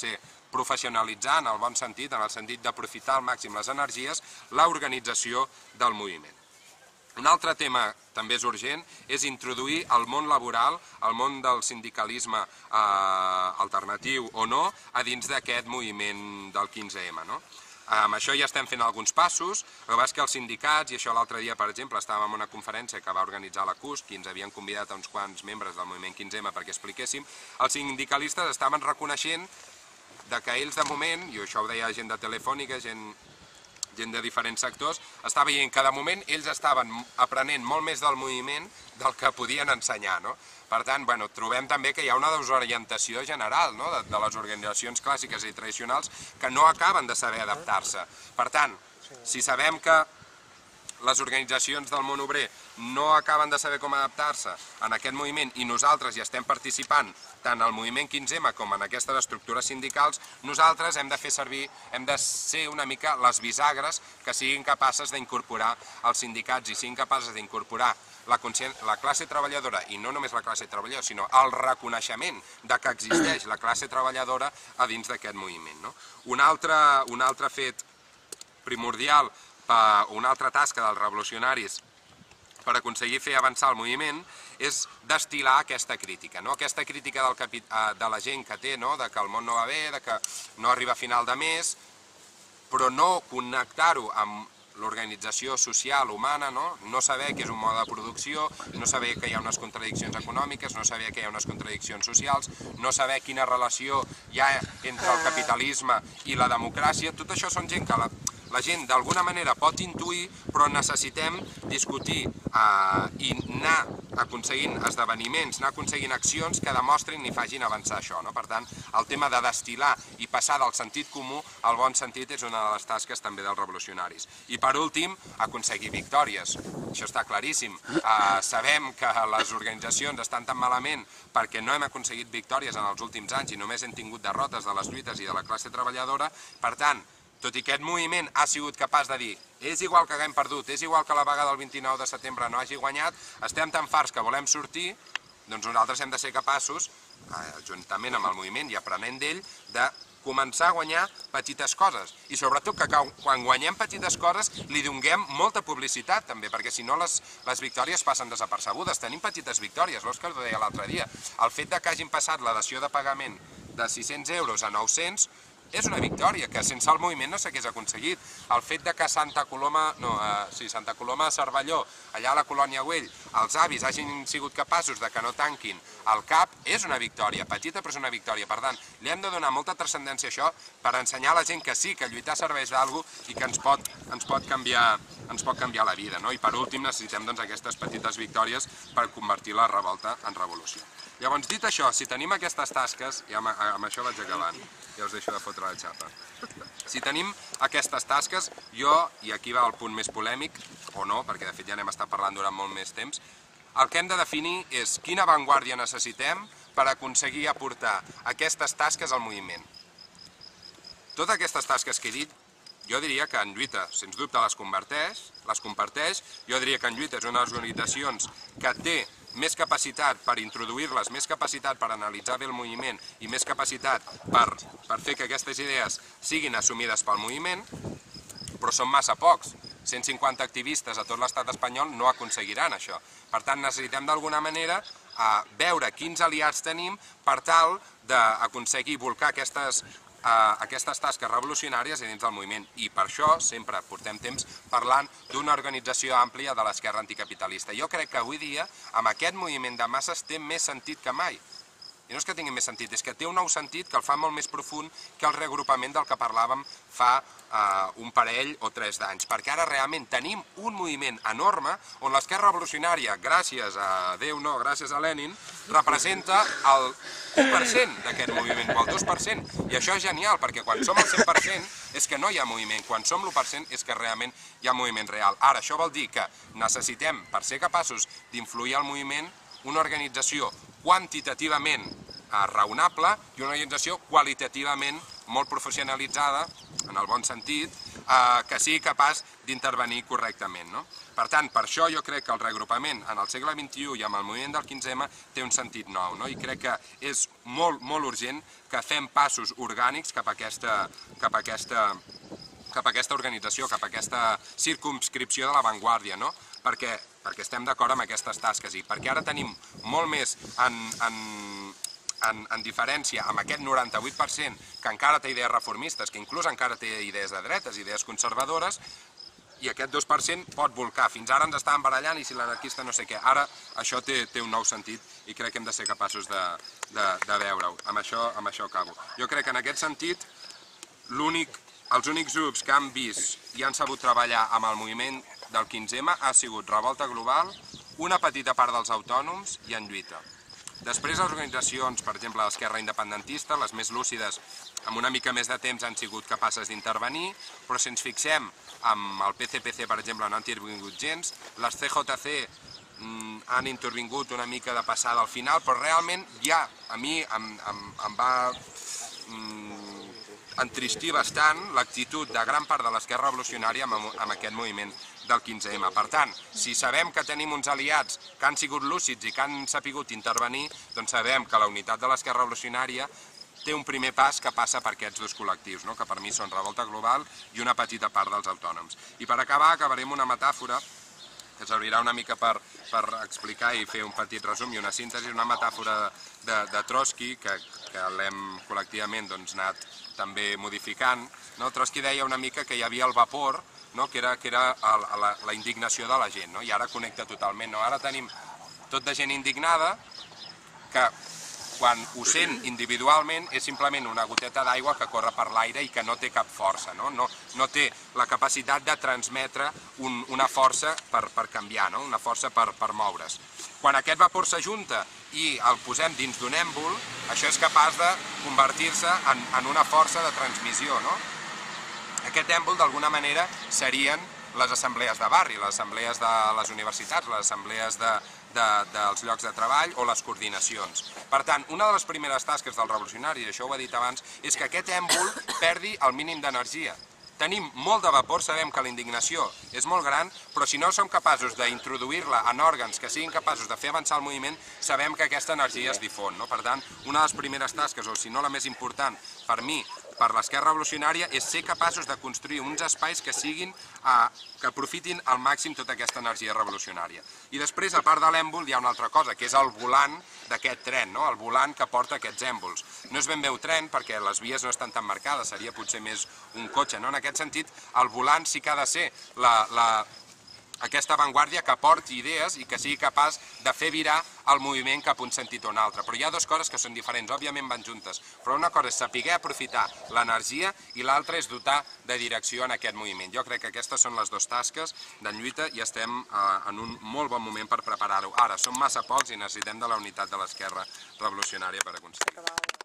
ser professionalitzar en el bon sentit, en el sentit d'aprofitar al màxim les energies, l'organització del moviment. Un altre tema també és urgent, és introduir el món laboral, el món del sindicalisme alternatiu o no, a dins d'aquest moviment del 15M. Amb això ja estem fent alguns passos, el que passa és que els sindicats, i això l'altre dia, per exemple, estàvem en una conferència que va organitzar la CUSC i ens havien convidat a uns quants membres del moviment 15M perquè expliquéssim, els sindicalistes estaven reconeixent que ells de moment, i això ho deia gent de Telefònica, gent de diferents sectors, està veient que de moment ells estaven aprenent molt més del moviment del que podien ensenyar. Per tant, trobem també que hi ha una desorientació general de les organitzacions clàssiques i tradicionals que no acaben de saber adaptar-se. Per tant, si sabem que les organitzacions del món obrer no acaben de saber com adaptar-se en aquest moviment i nosaltres hi estem participant tant al moviment 15M com en aquestes estructures sindicals, nosaltres hem de fer servir, hem de ser una mica les bisagres que siguin capaces d'incorporar els sindicats i siguin capaces d'incorporar la classe treballadora, i no només la classe treballadora, sinó el reconeixement de que existeix la classe treballadora a dins d'aquest moviment. Un altre fet primordial, una altra tasca dels revolucionaris per aconseguir fer avançar el moviment és destil·lar aquesta crítica. Aquesta crítica de la gent que té, que el món no va bé, que no arriba a final de mes, però no connectar-ho amb l'organització social humana, no saber que és un mode de producció, no saber que hi ha unes contradiccions econòmiques, no saber que hi ha unes contradiccions socials, no saber quina relació hi ha entre el capitalisme i la democràcia. Tot això són gent que la gent d'alguna manera pot intuir, però necessitem discutir i anar aconseguint esdeveniments, anar aconseguint accions que demostrin i facin avançar això. Per tant, el tema de destil·lar i passar del sentit comú al bon sentit és una de les tasques també dels revolucionaris. I per últim, aconseguir victòries. Això està claríssim. Sabem que les organitzacions estan tan malament perquè no hem aconseguit victòries en els últims anys i només hem tingut derrotes de les lluites i de la classe treballadora. Per tant, tot i que aquest moviment ha sigut capaç de dir és igual que haguem perdut, és igual que la vaga del 29 de setembre no hagi guanyat, estem tan farts que volem sortir, doncs nosaltres hem de ser capaços, juntament amb el moviment i aprenent d'ell, de començar a guanyar petites coses. I sobretot que quan guanyem petites coses li donem molta publicitat també, perquè si no les victòries passen desapercebudes. Tenim petites victòries, l'Òscar ho deia l'altre dia. El fet que hagin passat la dació de pagament de 600 euros a 900 és una victòria que sense el moviment no s'hagués aconseguit. El fet que Santa Coloma de Cervelló, allà a la colònia Güell, els avis hagin sigut capaços de que no tanquin el CAP és una victòria, petita però és una victòria. Per tant, li hem de donar molta transcendència a això per ensenyar a la gent que sí, que lluitar serveix d'alguna cosa i que ens pot canviar la vida. I per últim necessitem aquestes petites victòries per convertir la revolta en revolució. Llavors, dit això, si tenim aquestes tasques, i amb això vaig acabant, ja us deixo de fotre la xapa. Si tenim aquestes tasques, i aquí va el punt més polèmic, o no, perquè de fet ja n'hem estat parlant durant molt més temps, el que hem de definir és quina avantguàrdia necessitem per aconseguir aportar aquestes tasques al moviment. Totes aquestes tasques que he dit, jo diria que en lluita, sens dubte, les comparteix, jo diria que en lluita és una de les organitzacions que té més capacitat per introduir-les, més capacitat per analitzar bé el moviment i més capacitat per fer que aquestes idees siguin assumides pel moviment, però són massa pocs. 150 activistes a tot l'estat espanyol no aconseguiran això. Per tant, necessitem d'alguna manera veure quins aliats tenim per tal d'aconseguir volcar aquestes tasques revolucionàries dins del moviment. I per això sempre portem temps parlant d'una organització àmplia de l'esquerra anticapitalista. Jo crec que avui dia, amb aquest moviment de masses, té més sentit que mai. I no és que tingui més sentit, és que té un nou sentit que el fa molt més profund que el reagrupament del que parlàvem fa un parell o 3 d'anys. Perquè ara realment tenim un moviment enorme on l'esquerra revolucionària, gràcies a Déu no, gràcies a Lenin, representa el 1% d'aquest moviment, o el 2%. I això és genial, perquè quan som el 100% és que no hi ha moviment, quan som l'1% és que realment hi ha moviment real. Ara, això vol dir que necessitem, per ser capaços d'influir al moviment, una organització quantitativament raonable i una organització qualitativament molt professionalitzada, en el bon sentit, que sigui capaç d'intervenir correctament. Per tant, per això jo crec que el reagrupament en el segle XXI i amb el moviment del 15M té un sentit nou, i crec que és molt, molt urgent que fem passos orgànics cap a aquesta organització, cap a aquesta circumscripció de l'avantguàrdia, perquè estem d'acord amb aquestes tasques i perquè ara tenim molt més en diferència amb aquest 98% que encara té idees reformistes, que inclús encara té idees de dretes, idees conservadores, i aquest 2% pot volcar. Fins ara ens estàvem barallant i si l'anarquista no sé què. Ara això té un nou sentit i crec que hem de ser capaços de veure-ho. Amb això acabo. Jo crec que en aquest sentit els únics grups que han vist i han sabut treballar amb el moviment del 15M ha sigut Revolta Global, una petita part dels autònoms i En Lluita. Després les organitzacions, per exemple, l'esquerra independentista, les més lúcides, amb una mica més de temps han sigut capaces d'intervenir, però si ens fixem amb el PCPC, per exemple, no han intervingut gens, les CJC han intervingut una mica de passada al final, però realment ja a mi em va entristir bastant l'actitud de gran part de l'esquerra revolucionària amb aquest moviment del 15M. Per tant, si sabem que tenim uns aliats que han sigut lúcids i que han sapigut intervenir, doncs sabem que la unitat de l'esquerra revolucionària té un primer pas que passa per aquests dos col·lectius, que per mi són Revolta Global i una petita part dels autònoms. I per acabar, acabaré amb una metàfora que servirà una mica per explicar i fer un petit resum i una síntesi, una metàfora de Trotsky, que l'hem col·lectivament anat també modificant. Trotsky deia una mica que hi havia el vapor, que era la indignació de la gent, i ara connecta totalment. Ara tenim tot de gent indignada que quan ho sent individualment és simplement una goteta d'aigua que corre per l'aire i que no té cap força, no té la capacitat de transmetre una força per canviar, una força per moure's. Quan aquest vapor s'ajunta i el posem dins d'un èmbol, això és capaç de convertir-se en una força de transmissió. Aquest èmbol, d'alguna manera, serien les assemblees de barri, les assemblees de les universitats, les assemblees dels llocs de treball o les coordinacions. Per tant, una de les primeres tasques del revolucionari, i això ho he dit abans, és que aquest èmbol perdi el mínim d'energia. Tenim molt de vapor, sabem que la indignació és molt gran, però si no som capaços d'introduir-la en òrgans que siguin capaços de fer avançar el moviment, sabem que aquesta energia es difon. Per tant, una de les primeres tasques, o si no la més important per mi, per l'esquerra revolucionària, és ser capaços de construir uns espais que aprofitin al màxim tota aquesta energia revolucionària. I després, a part de l'èmbol, hi ha una altra cosa, que és el volant d'aquest tren, el volant que porta aquests èmbols. No és ben bé un tren, perquè les vies no estan tan marcades, seria potser més un cotxe. En aquest sentit, el volant sí que ha de ser aquesta avantguàrdia que porti idees i que sigui capaç de fer virar el moviment cap a un sentit o un altre. Però hi ha dues coses que són diferents, òbviament van juntes, però una cosa és saber aprofitar l'energia i l'altra és dotar de direcció en aquest moviment. Jo crec que aquestes són les dues tasques d'en Lluita i estem en un molt bon moment per preparar-ho. Ara, som massa pocs i necessitem de la unitat de l'esquerra revolucionària per aconseguir-ho.